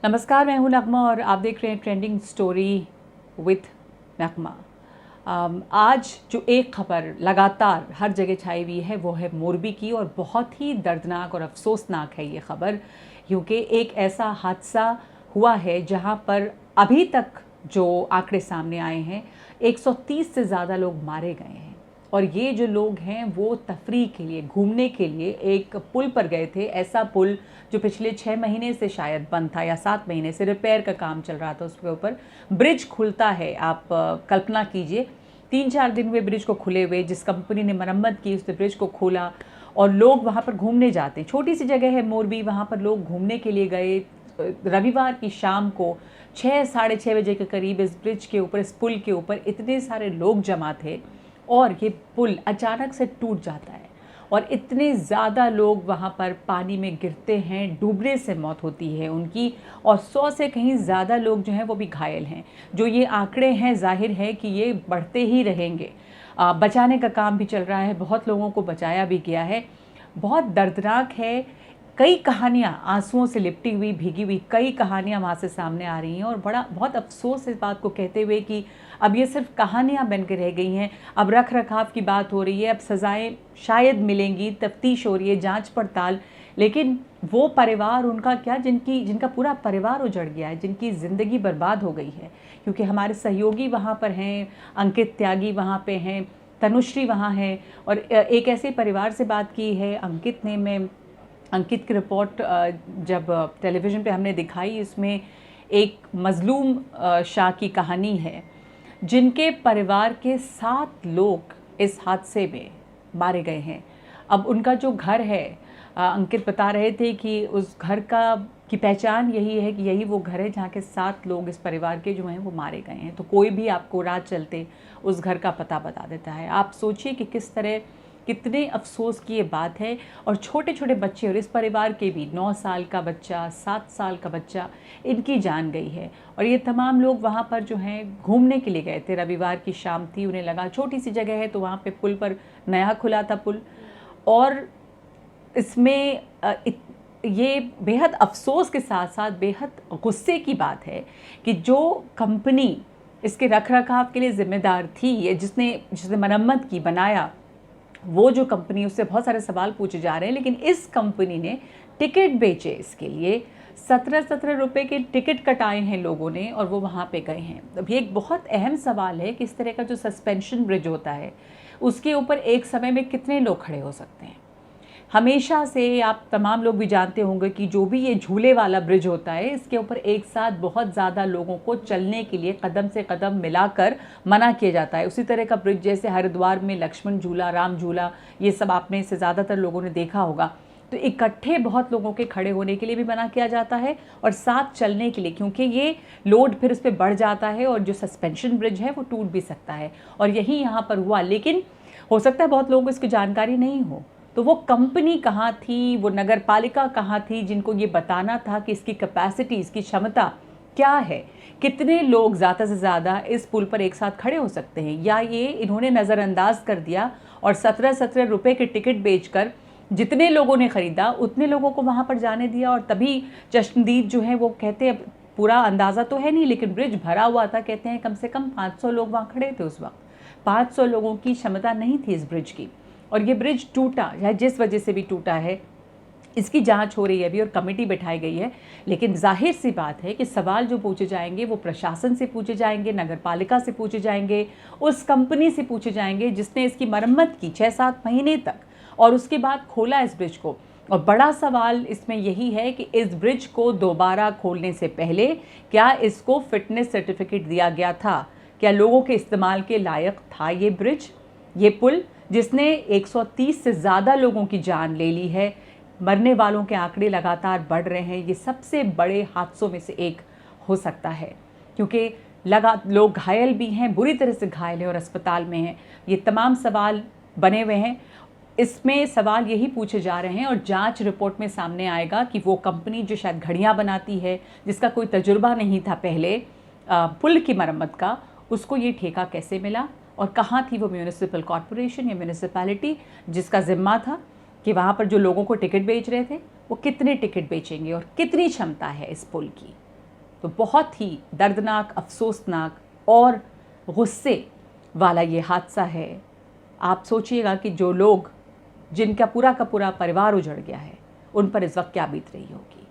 नमस्कार, मैं हूं नगमा और आप देख रहे हैं ट्रेंडिंग स्टोरी विथ नगमा। आज जो एक खबर लगातार हर जगह छाई हुई है वो है मोरबी की, और बहुत ही दर्दनाक और अफसोसनाक है ये खबर, क्योंकि एक ऐसा हादसा हुआ है जहां पर अभी तक जो आंकड़े सामने आए हैं 130 से ज़्यादा लोग मारे गए हैं। और ये जो लोग हैं वो तफरीह के लिए, घूमने के लिए एक पुल पर गए थे। ऐसा पुल जो पिछले 6 महीने से शायद बंद था या 7 महीने से रिपेयर का काम चल रहा था, उसके ऊपर ब्रिज खुलता है। आप कल्पना कीजिए, 3-4 दिन हुए ब्रिज को खुले हुए। जिस कंपनी ने मरम्मत की उसने ब्रिज को खोला और लोग वहाँ पर घूमने जाते हैं। छोटी सी जगह है मोरबी, वहाँ पर लोग घूमने के लिए गए। रविवार की शाम को 6-6:30 बजे के करीब इस ब्रिज के ऊपर, इस पुल के ऊपर इतने सारे लोग जमा थे और ये पुल अचानक से टूट जाता है और इतने ज़्यादा लोग वहाँ पर पानी में गिरते हैं, डूबने से मौत होती है उनकी, और 100 से कहीं ज़्यादा लोग जो हैं वो भी घायल हैं। जो ये आंकड़े हैं जाहिर है कि ये बढ़ते ही रहेंगे। बचाने का काम भी चल रहा है, बहुत लोगों को बचाया भी गया है। बहुत दर्दनाक है। कई कहानियाँ आंसुओं से लिपटी हुई, भीगी हुई कई कहानियाँ वहाँ से सामने आ रही हैं, और बहुत अफसोस इस बात को कहते हुए कि अब ये सिर्फ कहानियाँ बन के रह गई हैं। अब रख रखाव की बात हो रही है, अब सज़ाएं शायद मिलेंगी, तफ्तीश हो रही है, जांच पड़ताल, लेकिन वो परिवार उनका क्या जिनका पूरा परिवार उजड़ गया है, जिनकी ज़िंदगी बर्बाद हो गई है। क्योंकि हमारे सहयोगी वहाँ पर हैं, अंकित त्यागी वहाँ पे हैं, तनुश्री वहाँ है। और एक ऐसे परिवार से बात की है अंकित की रिपोर्ट जब टेलीविज़न पे हमने दिखाई, इसमें एक मज़लूम शाह की कहानी है, जिनके परिवार के 7 लोग इस हादसे में मारे गए हैं। अब उनका जो घर है, अंकित बता रहे थे कि उस घर की पहचान यही है कि यही वो घर है जहाँ के 7 लोग इस परिवार के जो हैं वो मारे गए हैं। तो कोई भी आपको रात चलते उस घर का पता बता देता है। आप सोचिए कि किस तरह, कितने अफसोस की ये बात है। और छोटे छोटे बच्चे, और इस परिवार के भी 9 साल का बच्चा, 7 साल का बच्चा, इनकी जान गई है। और ये तमाम लोग वहाँ पर जो हैं घूमने के लिए गए थे। रविवार की शाम थी, उन्हें लगा छोटी सी जगह है तो वहाँ पे पुल पर नया खुला था पुल, और इसमें ये बेहद अफसोस के साथ साथ बेहद गुस्से की बात है कि जो कंपनी इसके रख रखाव के लिए ज़िम्मेदार थी, जिसने मरम्मत की, बनाया, वो जो कंपनी, उससे बहुत सारे सवाल पूछे जा रहे हैं। लेकिन इस कंपनी ने टिकट बेचे इसके लिए, 17-17 रुपये के टिकट कटाए हैं लोगों ने, और वो वहाँ पे गए हैं। अब ये एक बहुत अहम सवाल है कि इस तरह का जो सस्पेंशन ब्रिज होता है उसके ऊपर एक समय में कितने लोग खड़े हो सकते हैं। हमेशा से आप तमाम लोग भी जानते होंगे कि जो भी ये झूले वाला ब्रिज होता है, इसके ऊपर एक साथ बहुत ज़्यादा लोगों को चलने के लिए कदम से कदम मिलाकर मना किया जाता है। उसी तरह का ब्रिज जैसे हरिद्वार में लक्ष्मण झूला, राम झूला, ये सब आपने से ज़्यादातर लोगों ने देखा होगा। तो इकट्ठे बहुत लोगों के खड़े होने के लिए भी मना किया जाता है, और साथ चलने के लिए, क्योंकि ये लोड फिर उस पर बढ़ जाता है और जो सस्पेंशन ब्रिज है वो टूट भी सकता है। और यही यहाँ पर हुआ। लेकिन हो सकता है बहुत लोगों को इसकी जानकारी नहीं हो, तो वो कंपनी कहाँ थी, वो नगर पालिका कहाँ थी, जिनको ये बताना था कि इसकी कैपेसिटी, इसकी क्षमता क्या है, कितने लोग ज़्यादा से ज़्यादा इस पुल पर एक साथ खड़े हो सकते हैं। या ये इन्होंने नज़रअंदाज कर दिया और 17-17 रुपये के टिकट बेचकर जितने लोगों ने ख़रीदा उतने लोगों को वहाँ पर जाने दिया। और तभी चश्मदीद जो है वो कहते हैं, पूरा अंदाज़ा तो है नहीं लेकिन ब्रिज भरा हुआ था, कहते हैं कम से कम 500 लोग वहाँ खड़े थे उस वक्त। 500 लोगों की क्षमता नहीं थी इस ब्रिज की। और ये ब्रिज टूटा, या जिस वजह से भी टूटा है, इसकी जांच हो रही है अभी और कमेटी बैठाई गई है। लेकिन जाहिर सी बात है कि सवाल जो पूछे जाएंगे वो प्रशासन से पूछे जाएंगे, नगर पालिका से पूछे जाएंगे, उस कंपनी से पूछे जाएंगे जिसने इसकी मरम्मत की 6-7 महीने तक और उसके बाद खोला इस ब्रिज को। और बड़ा सवाल इसमें यही है कि इस ब्रिज को दोबारा खोलने से पहले क्या इसको फिटनेस सर्टिफिकेट दिया गया था? क्या लोगों के इस्तेमाल के लायक था ये ब्रिज, ये पुल, जिसने 130 से ज़्यादा लोगों की जान ले ली है? मरने वालों के आंकड़े लगातार बढ़ रहे हैं। ये सबसे बड़े हादसों में से एक हो सकता है, क्योंकि लोग घायल भी हैं, बुरी तरह से घायल हैं और अस्पताल में हैं। ये तमाम सवाल बने हुए हैं। इसमें सवाल यही पूछे जा रहे हैं, और जांच रिपोर्ट में सामने आएगा कि वो कंपनी जो शायद घड़ियाँ बनाती है, जिसका कोई तजुर्बा नहीं था पहले पुल की मरम्मत का, उसको ये ठेका कैसे मिला, और कहाँ थी वो म्यूनिसिपल कॉरपोरेशन या म्यूनिसिपैलिटी जिसका ज़िम्मा था कि वहाँ पर जो लोगों को टिकट बेच रहे थे वो कितने टिकट बेचेंगे और कितनी क्षमता है इस पुल की। तो बहुत ही दर्दनाक, अफसोसनाक और गुस्से वाला ये हादसा है। आप सोचिएगा कि जो लोग, जिनका पूरा का पूरा परिवार उजड़ गया है, उन पर इस वक्त क्या बीत रही होगी।